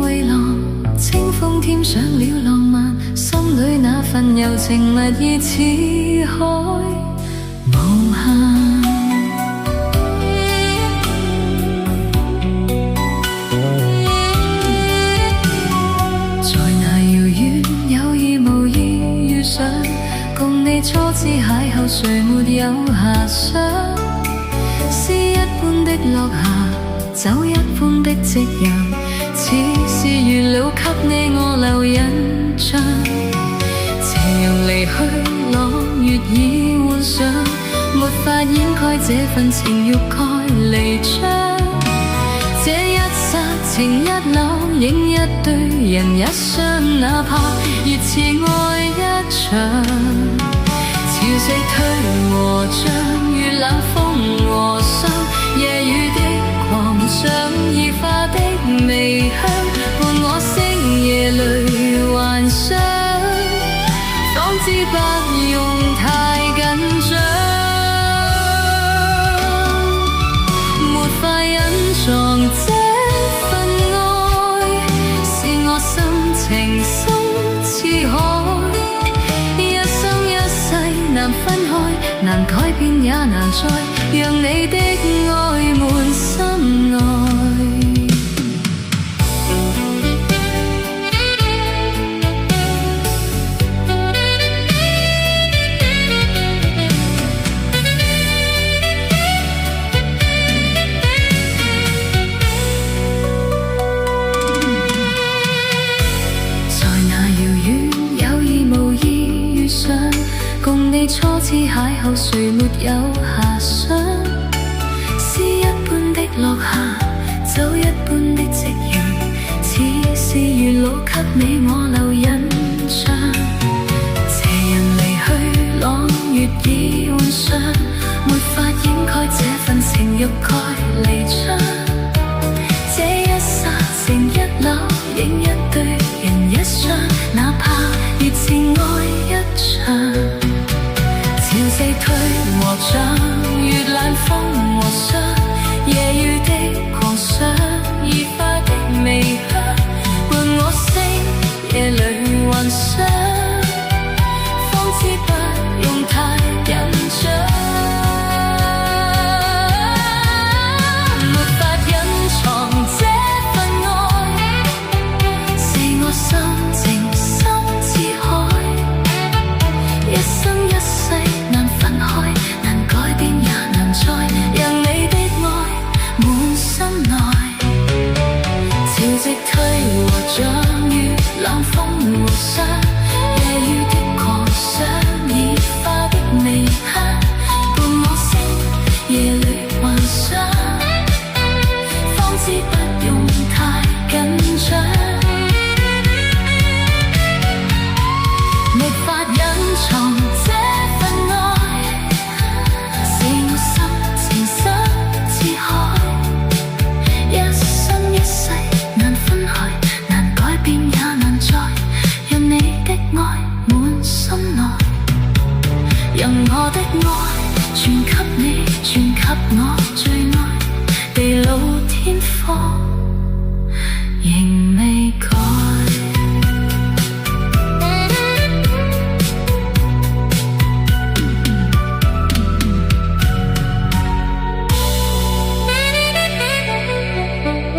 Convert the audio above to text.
為浪，清風添上了浪漫，心裏那份柔情蜜意似海無限。在那遙遠有意無意遇上，共你初次邂逅，誰沒有遐想？詩一般的落霞，酒一般的夕陽，似是月老給你我留印象。斜陽離去，朗月已換上，沒法掩蓋這份情欲蓋彌彰。這一剎情一縷，影一對人一雙，哪怕熱熾愛一場。潮汐退和漲，月冷風和霜，夜雨的狂想，異化的微香，伴我星夜裏幻想，方知不用太緊張，沒法隱藏這份愛，是我心情深似海，一生一世難分開，難改變也難再讓你的愛滿心愛。共你初次邂逅，誰沒有遐想？詩一般的落霞，酒一般的夕陽，似是月老給你我留印象。斜人離去，朗月已換上，沒法掩蓋這份情欲蓋彌彰。這一剎情一縷，影一對人一雙，哪怕熱熾愛一場。潮汐退和漲，月冷風和霜，夜雨的狂想，異化的微香，伴我星夜裏幻想，方知不用太緊張，沒法隱藏這份愛，是我心情深似海，一生一世難分開，難改變也難再讓你的愛滿心內。潮汐退和漲，月冷風和霜，夜雨的狂想，異化的微香，伴我星夜裏幻想，方知不用太緊張，沒法隱藏這份愛，是我心情深似海，一生一世難分開，難改變也難再讓你的愛滿心內，讓我的愛傳給你，傳給我最愛，地老天荒。